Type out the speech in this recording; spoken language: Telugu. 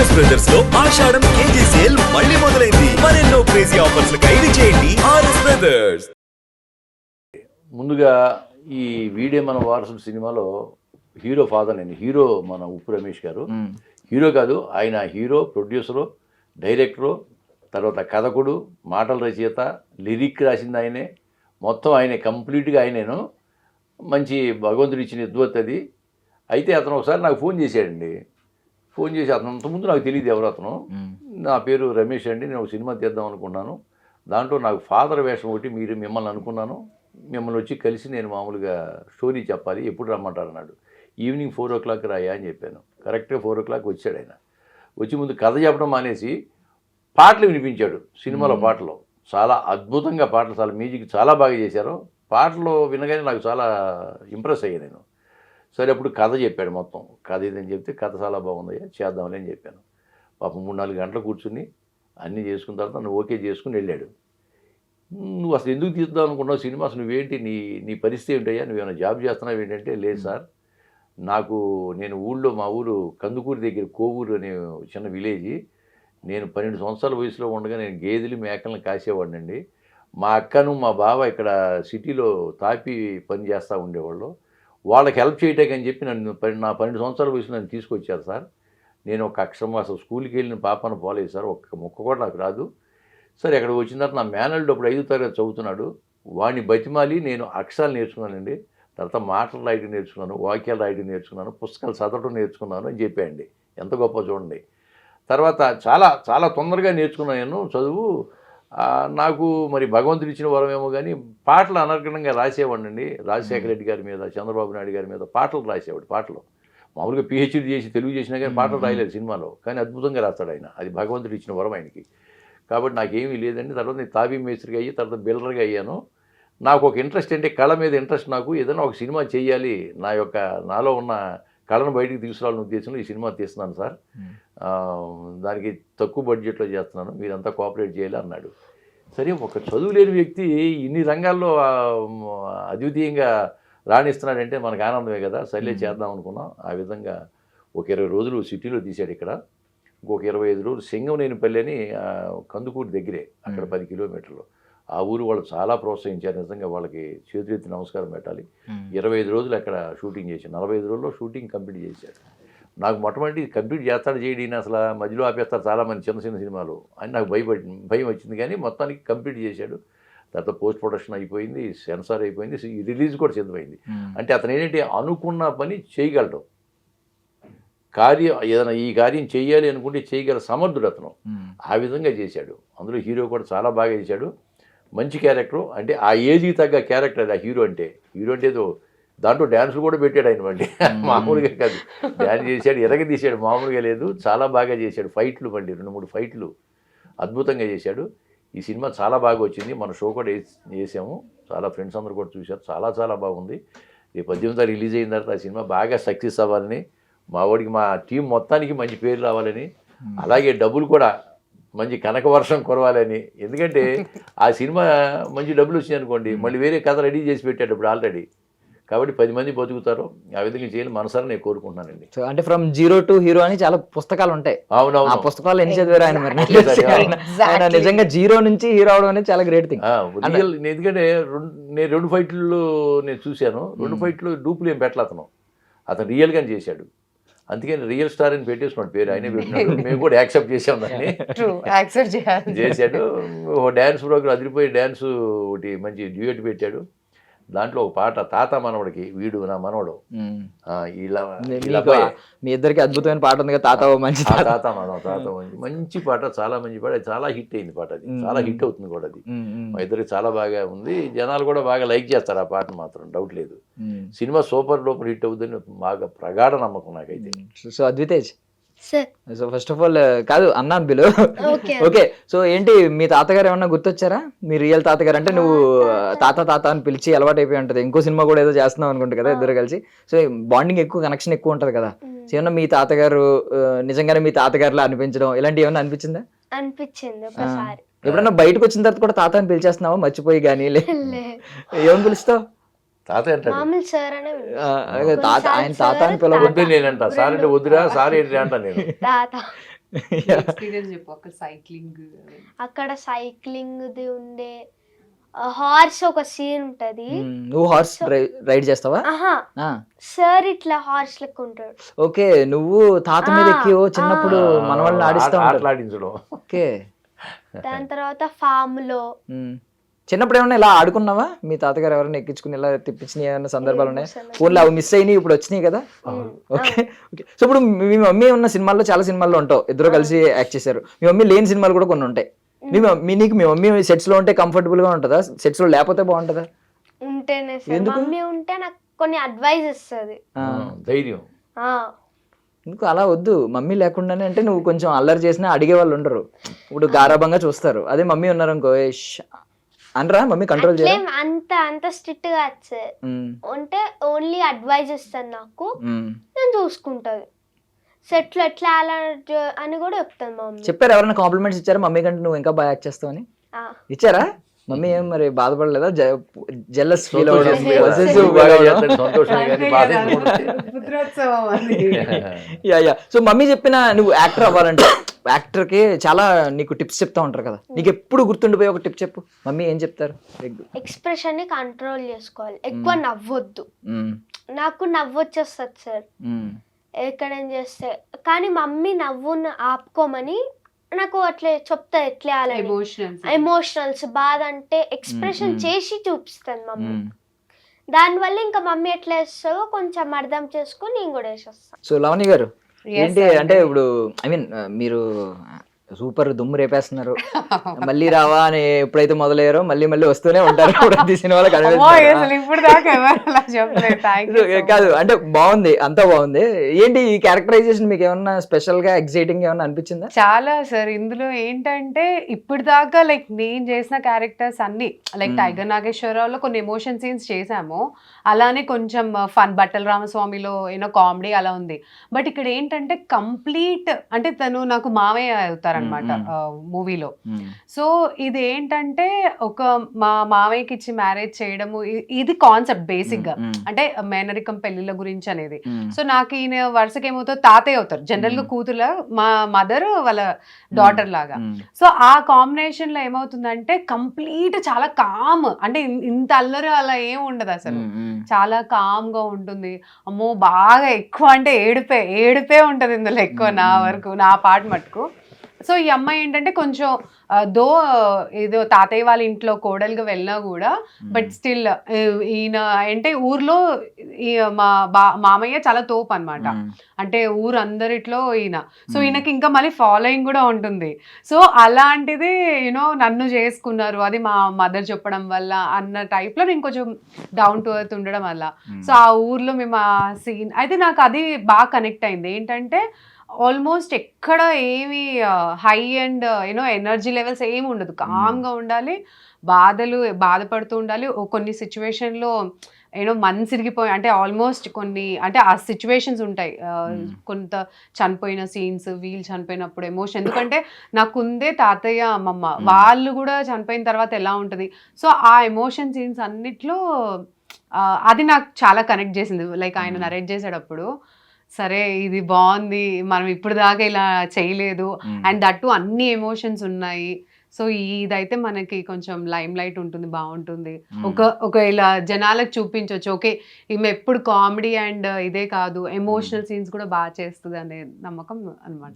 ఆర్ఎస్ బ్రదర్స్ లో ఆషాఢం కేజీ సేల్ మళ్ళీ మొదలైంది. మరెన్నో క్రేజీ ఆఫర్స్ ఖైదు చేయండి ఆర్ఎస్ బ్రదర్స్. ముందుగా ఈ వీడే మన వారసుడు సినిమాలో హీరో ఫాదర్ నేను. హీరో మన ఉప్పు రమేష్ గారు. హీరో కాదు, ఆయన హీరో, ప్రొడ్యూసరు, డైరెక్టరు, తర్వాత కథకుడు, మాటల రచయిత, లిరిక్ రాసింది ఆయనే, మొత్తం ఆయనే, కంప్లీట్గా ఆయనేను. మంచి భగవంతుడు ఇచ్చిన ఉద్వత్ అది. అయితే అతను ఒకసారి నాకు ఫోన్ చేశాడండి. ఫోన్ చేసి, అతను అంతకుముందు నాకు తెలియదు ఎవరు అతను. నా పేరు రమేష్ అండి, నేను ఒక సినిమా తీద్దాం అనుకున్నాను, దాంట్లో నాకు ఫాదర్ వేషం ఒకటి మిమ్మల్ని అనుకున్నాను, మిమ్మల్ని వచ్చి కలిసి నేను మామూలుగా స్టోరీ చెప్పాలి, ఎప్పుడు రమ్మంటారు అన్నాడు. ఈవినింగ్ 4 o'clock రాయా అని చెప్పాను. కరెక్ట్గా 4 o'clock వచ్చాడు ఆయన. వచ్చి ముందు కథ చెప్పడం మానేసి పాటలు వినిపించాడు. సినిమాలో పాటలు చాలా అద్భుతంగా, పాటలు చాలా మ్యూజిక్ చాలా బాగా చేశారు. పాటలు వినగానే నాకు చాలా ఇంప్రెస్ అయ్యాను నేను. సరే అప్పుడు కథ చెప్పాడు, మొత్తం కథ ఏదని చెప్తే కథ చాలా బాగుందయ్యా, చేద్దామని అని చెప్పాను. పాపం 3-4 గంటలు కూర్చుని అన్నీ చేసుకున్న తర్వాత నన్ను ఓకే చేసుకుని వెళ్ళాడు. నువ్వు అసలు ఎందుకు తీద్దాం అనుకున్నావు సినిమా, అసలు నువ్వేంటి, నీ పరిస్థితి ఏంటయ్యా, నువ్వేమైనా జాబ్ చేస్తున్నావు ఏంటంటే, లేదు సార్, నేను మా ఊరు కందుకూరు దగ్గర కోవూరు అనే చిన్న విలేజ్. నేను 12 సంవత్సరాల వయసులో ఉండగా నేను గేదెలు మేకలను కాసేవాడినండి. మా అక్కను మా బావ ఇక్కడ సిటీలో తాపి పని చేస్తూ ఉండేవాళ్ళు. వాళ్ళకి హెల్ప్ చేయటానికి అని చెప్పి నా 12 సంవత్సరాల వయసులో నన్ను తీసుకొచ్చారు సార్. నేను ఒక అక్షరం అసలు స్కూల్కి వెళ్ళిన పాపను పోలేదు సార్, ఒక్క ముక్క కూడా నాకు రాదు. సరే అక్కడికి వచ్చిన తర్వాత నా మేనల్డ్ అప్పుడు 5వ తరగతి చదువుతున్నాడు. వాడిని బతిమాలి నేను అక్షరాలు నేర్చుకున్నానండి. తర్వాత మాటలు రాయటం నేర్చుకున్నాను, వాక్యాలు రాయటం నేర్చుకున్నాను, పుస్తకాలు చదవటం నేర్చుకున్నాను అని చెప్పాయండి. ఎంత గొప్ప చూడండి. తర్వాత చాలా చాలా తొందరగా నేర్చుకున్నాను నేను చదువు. నాకు మరి భగవంతుడు ఇచ్చిన వరమేమో కానీ పాటలు అనర్గణంగా రాసేవాడినండి. రాజశేఖర రెడ్డి గారి మీద, చంద్రబాబు నాయుడు గారి మీద పాటలు రాసేవాడు. పాటలు మామూలుగా పిహెచ్డీ చేసి తెలుగు చేసినా కానీ పాటలు రాయలేదు సినిమాలో, కానీ అద్భుతంగా రాస్తాడు ఆయన. అది భగవంతుడు ఇచ్చిన వరం ఆయనకి. కాబట్టి నాకేమీ లేదండి. తర్వాత నేను తాబీ మేస్త్రిగా అయ్యి తర్వాత బిల్డర్గా అయ్యాను. నాకు ఒక ఇంట్రెస్ట్ అంటే కళ మీద ఇంట్రెస్ట్. నాకు ఏదైనా ఒక సినిమా చేయాలి, నాలో ఉన్న కళను బయటికి తీసుకురావాలని ఉద్దేశంలో ఈ సినిమా తీస్తున్నాను సార్. దానికి తక్కువ బడ్జెట్లో చేస్తున్నాను, మీరంతా కోఆపరేట్ చేయాలి అన్నాడు. సరే, ఒక చదువు లేని వ్యక్తి ఇన్ని రంగాల్లో అద్వితీయంగా రాణిస్తున్నాడంటే మనకు ఆనందమే కదా. సర్లే చేద్దాం అనుకున్నాం. ఆ విధంగా ఒక 20 రోజులు సిటీలో తీశాడు ఇక్కడ. ఇంకొక 25 రోజులు సింగంనేనిపల్లి అని కందుకూరు దగ్గరే, అక్కడ 10 కిలోమీటర్లు. ఆ ఊరు వాళ్ళు చాలా ప్రోత్సహించారు. నిజంగా వాళ్ళకి చేతులెత్తి నమస్కారం పెట్టాలి. 25 రోజులు అక్కడ షూటింగ్ చేశాను. 45 రోజుల్లో షూటింగ్ కంప్లీట్ చేశాడు. నాకు మొట్టమొదటి కంప్లీట్ చేస్తాడు చేయడం, అసలు మధ్యలో ఆపేస్తారు చాలామంది చిన్న సినిమాలు అని నాకు భయం వచ్చింది. కానీ మొత్తానికి కంప్లీట్ చేశాడు. తర్వాత పోస్ట్ ప్రొడక్షన్ అయిపోయింది, సెన్సార్ అయిపోయింది, రిలీజ్ కూడా సిద్ధమైంది. అంటే అతను ఏంటంటే అనుకున్న పని చేయగలడు. ఏదైనా ఈ కార్యం చేయాలి అనుకుంటే చేయగల సమర్థుడు అతను. ఆ విధంగా చేశాడు. అందులో హీరో కూడా చాలా బాగా చేశాడు. మంచి క్యారెక్టరు, అంటే ఆ ఏజ్కి తగ్గ క్యారెక్టర్ అది. ఆ హీరో అంటే ఏదో దాంట్లో డ్యాన్సులు కూడా పెట్టాడు ఆయన వండి, మామూలుగా కాదు. డ్యాన్స్ చేశాడు, ఎరగదీశాడు, మామూలుగా లేదు, చాలా బాగా చేశాడు. ఫైట్లు వండి 2-3 ఫైట్లు అద్భుతంగా చేశాడు. ఈ సినిమా చాలా బాగా వచ్చింది. మన షో కూడా చేసాము, చాలా ఫ్రెండ్స్ అందరూ కూడా చూశారు. చాలా చాలా బాగుంది. రేపు 18వ రిలీజ్ అయిన తర్వాత ఆ సినిమా బాగా సక్సెస్ అవ్వాలని, మా టీం మొత్తానికి మంచి పేరు రావాలని, అలాగే డబ్బులు కూడా మంచి కనక వర్షం కురవాలని. ఎందుకంటే ఆ సినిమా మంచి డబ్బులు వచ్చినాయి అనుకోండి, మళ్ళీ వేరే కథ రెడీ చేసి పెట్టాడు ఇప్పుడు ఆల్రెడీ. కాబట్టి 10 మంది బతుకుతారు. ఆ విధంగా చేయాలి మనసారా నేను కోరుకుంటున్నానండి. అంటే ఫ్రమ్ జీరో టు హీరో అని చాలా పుస్తకాలు ఉంటాయి. అవునవును. ఆ పుస్తకాలు ఎన్ని చదివారు ఆయన? ఆయన నిజంగా జీరో నుంచి హీరో అవడం అనేది చాలా గ్రేట్ థింగ్. ఎందుకంటే నేను 2 ఫైట్లు నేను చూశాను. 2 ఫైట్లు డూపులు ఏం పెట్టలేదు అతను రియల్గానే చేశాడు. అందుకని రియల్ స్టార్ అని పెట్టేసుకున్నాడు పేరు, ఆయనే పెట్టినాడు. మేము కూడా యాక్సెప్ట్ చేసాం దాన్ని. చేశాడు. ఓ డ్యాన్స్ ప్రోగ్రామ్ అదిరిపోయి డ్యాన్స్ ఒకటి మంచి డ్యూయట్ పెట్టాడు. దాంట్లో ఒక పాట తాత మనవడికి, వీడు నా మనవడు, మీ ఇద్దరికి అద్భుతమైన పాట ఉంది కదా, తాత మంచి తాత మంచి పాట, చాలా మంచి పాట. చాలా హిట్ అయింది పాట, అది చాలా హిట్ అవుతుంది కూడా. అది మా ఇద్దరికి చాలా బాగా ఉంది. జనాలు కూడా బాగా లైక్ చేస్తారు ఆ పాటను, మాత్రం డౌట్ లేదు. సినిమా సూపర్ డూపర్ హిట్ అవుతుందని బాగా ప్రగాఢ నమ్మకం నాకైతే. So Advitej, so first of all కాదు అన్నాను బిలు. ఓకే, సో ఏంటి మీ తాతగారు ఏమన్నా గుర్తొచ్చారా? మీ రియల్ తాతగారు అంటే నువ్వు తాత అని పిలిచి అలవాటు అయిపోయి ఉంటుంది. ఇంకో సినిమా కూడా ఏదో చేస్తున్నావు అనుకుంటా కదా ఇద్దరు కలిసి. సో బాండింగ్ ఎక్కువ, కనెక్షన్ ఎక్కువ ఉంటుంది కదా. సో ఏమన్నా మీ తాతగారు నిజంగానే మీ తాతగారులా అనిపించడం ఇలాంటి ఏమన్నా అనిపించిందా? అనిపించింది ఒకసారి. ఎప్పుడన్నా బయటకు వచ్చిన తర్వాత కూడా తాత అని పిలిచేస్తున్నావా మర్చిపోయి? కానీ ఏమని పిలుస్తావు? తాత అంటాడు. ఆయన తాత అని పిలవద్దు నేనంట. సార్ అంటే వద్దురా, సార్ ఏంటి అంట నేను. ఎక్స్పీరియన్స్ చెప్పు అక్కడ సైక్లింగ్. అక్కడ సైక్లింగ్ ది ఉండే హార్స్ ఒక సీన్ ఉంటది. నువ్వు హార్స్ రైడ్ చేస్తావా? ఆహా సార్ ఇట్లా హార్స్ లెక్క ఉంటాడు. ఓకే, నువ్వు తాత మీద ఎక్కి చిన్నప్పుడు మన వాళ్ళని ఆడిస్తా ఉంటారు. ఆటలాడించడం. ఓకే. దాని తర్వాత ఫామ్ లో చిన్నప్పుడు ఏమన్నా ఇలా ఆడుకున్నావా? మీ తాతగారు ఎవరైనా ఎక్కించుకుని ఇలా తిప్పించిన ఏమైనా సందర్భాలు ఉన్నాయి? ఫోన్లో అవి మిస్ అయినాయి, ఇప్పుడు వచ్చినాయి కదా. Okay okay. సో ఇప్పుడు మీ మమ్మీ ఉన్న సినిమాల్లో చాలా సినిమాల్లో ఉంటావు, ఇద్దరు కలిసి యాక్ట్ చేశారు. మీ మమ్మీ లేని సినిమాలు కూడా కొన్ని ఉంటాయి. నీకు మీ మమ్మీ సెట్స్ లో ఉంటే కంఫర్టబుల్ గా ఉంటుందా? సెట్స్ లో లేకపోతే బాగుంటుందా? ఉంటేనే సార్. మమ్మీ ఉంటే నాకు కొన్ని అడ్వైస్ ఇస్తుంది. ధైర్యం. ఎందుకు అలా వద్దు, మమ్మీ లేకుండానే అంటే నువ్వు కొంచెం అల్లరి చేసినా అడిగే వాళ్ళు ఉండరు, ఇప్పుడు గారాబంగా చూస్తారు. అదే మమ్మీ ఉన్నారనుకో అనరా? మమ్మీ కంట్రోల్ చేయాలి. అంత స్ట్రిక్ట్ గా సార్ అంటే ఓన్లీ అడ్వైజ్ ఇస్తాను నాకు, నేను చూసుకుంటది. సెట్ లో ఎట్లా అని కూడా చెప్తాను మమ్మీ. చెప్పారు ఎవరైనా కాంప్లిమెంట్స్ ఇచ్చారా మమ్మీ కంటే నువ్వు ఇంకా బాగా యాక్ట్ చేస్తావు అని? ఇచ్చారా? మమ్మీ ఏం మరి బాధపడలేదా? జెల్లస్ ఫీల్ అవ్వడం? సో మమ్మీ చెప్పిన నువ్వు యాక్టర్ అవ్వాలంటే యాక్టర్ కి చాలా నీకు టిప్స్ చెప్తా ఉంటారు కదా, నీకు ఎప్పుడు గుర్తుండిపోయి ఒక టిప్ చెప్పు. మమ్మీ ఏం చెప్తారు? ఎక్స్ప్రెషన్ ని కంట్రోల్ చేసుకోవాలి, ఎక్కువ నవ్వొద్దు. నాకు నవ్వు వచ్చేస్తుంది సార్ ఎక్కడేం చేస్తే, కానీ మమ్మీ నవ్వును ఆపుకోమని నాకు అట్లా చెప్తా. ఎట్లా ఎమోషనల్స్ బాధ అంటే ఎక్స్ప్రెషన్ చేసి చూపిస్తాను మమ్మీ. దానివల్ల ఇంకా మమ్మీ ఎట్లా వేస్తుందో కొంచెం అర్థం చేసుకుని నేను కూడా వేసేస్తాను. సో లవణి గారు ఏంటి అంటే ఇప్పుడు ఐ మీన్ మీరు సూపర్ దుమ్ము రేపేస్తున్నారు, మళ్ళీ రావా అని ఎప్పుడైతే మొదలయ్యారో మళ్ళీ మళ్ళీ వస్తూనే ఉంటారు ప్రతి సినిమాలో. కాదు అంటే బాగుంది, అంతా బాగుంది. ఏంటి ఈ క్యారెక్టరైజేషన్ మీకు ఏమన్నా స్పెషల్ గా ఎక్సైటింగ్ ఏమన్నా అనిపించిందా? చాలా సార్. ఇందులో ఏంటంటే ఇప్పుడు దాకా లైక్ నేను చేసిన క్యారెక్టర్స్ అన్ని లైక్ టైగర్ నాగేశ్వరరావులో కొన్ని ఎమోషన్ సీన్స్ చేసాము, అలానే కొంచెం ఫన్ బట్టల రామస్వామిలో కామెడీ అలా ఉంది. బట్ ఇక్కడ ఏంటంటే కంప్లీట్ అంటే తను నాకు మావయ్య అవుతారు అనమాట మూవీలో. సో ఇది ఏంటంటే ఒక మా మావయ్యకి ఇచ్చి మ్యారేజ్ చేయడము, ఇది కాన్సెప్ట్ బేసిక్ గా, అంటే మేనరికం పెళ్లిళ్ళ గురించి అనేది. సో నాకు ఈయన వరుసకి ఏమవుతారు తాతయ్య అవుతారు, జనరల్ గా కూతురులా, మా మదర్ వాళ్ళ డాటర్ లాగా. సో ఆ కాంబినేషన్ లో ఏమవుతుందంటే కంప్లీట్ చాలా కామ్, అంటే ఇంత అల్లరి అలా ఏం ఉండదు అసలు, చాలా కామ్ గా ఉంటుంది. అమ్మో బాగా ఎక్కువ అంటే ఏడుపే ఉంటది ఇందులో ఎక్కువ, నా వరకు నా పాట మటుకు. సో ఈ అమ్మాయి ఏంటంటే కొంచెం దో ఏదో తాతయ్య వాళ్ళ ఇంట్లో కోడలుగా వెళ్ళినా కూడా, బట్ స్టిల్ ఈయన అంటే ఊర్లో మా మామయ్య చాలా తోపు అనమాట, అంటే ఊరు అందరిట్లో ఈయన. సో ఈయనకి ఇంకా మళ్ళీ ఫాలోయింగ్ కూడా ఉంటుంది. సో అలాంటిది నన్ను చేసుకున్నారు, అది మా మదర్ చెప్పడం వల్ల అన్న టైప్లో నేను కొంచెం డౌన్ టు ఎర్త్ ఉండడం వల్ల. సో ఆ ఊర్లో మేము ఆ సీన్ అయితే నాకు అది బాగా కనెక్ట్ అయింది. ఏంటంటే ఆల్మోస్ట్ ఎక్కడ ఏమి హై అండ్ ఎనర్జీ లెవెల్స్ ఏమి ఉండదు, కామ్గా ఉండాలి, బాధపడుతూ ఉండాలి. కొన్ని సిచ్యువేషన్లో మనసిరిగిపోయి, అంటే ఆల్మోస్ట్ కొన్ని అంటే ఆ సిచ్యువేషన్స్ ఉంటాయి, కొంత చనిపోయిన సీన్స్, వీళ్ళు చనిపోయినప్పుడు ఎమోషన్, ఎందుకంటే నాకుందే తాతయ్య అమ్మమ్మ, వాళ్ళు కూడా చనిపోయిన తర్వాత ఎలా ఉంటుంది. సో ఆ ఎమోషన్ సీన్స్ అన్నిట్లో అది నాకు చాలా కనెక్ట్ చేసింది. లైక్ ఆయన నరేట్ చేసేటప్పుడు సరే ఇది బాగుంది, మనం ఇప్పుడు దాకా ఇలా చేయలేదు, అండ్ దట్టు అన్ని ఎమోషన్స్ ఉన్నాయి. సో ఇదైతే మనకి కొంచెం లైమ్ లైట్ ఉంటుంది, బాగుంటుంది. ఒక ఇలా జనాలకు చూపించవచ్చు, ఓకే ఈమె ఎప్పుడు కామెడీ అండ్ ఇదే కాదు, ఎమోషనల్ సీన్స్ కూడా బాగా చేస్తుంది అనే నమ్మకం అనమాట.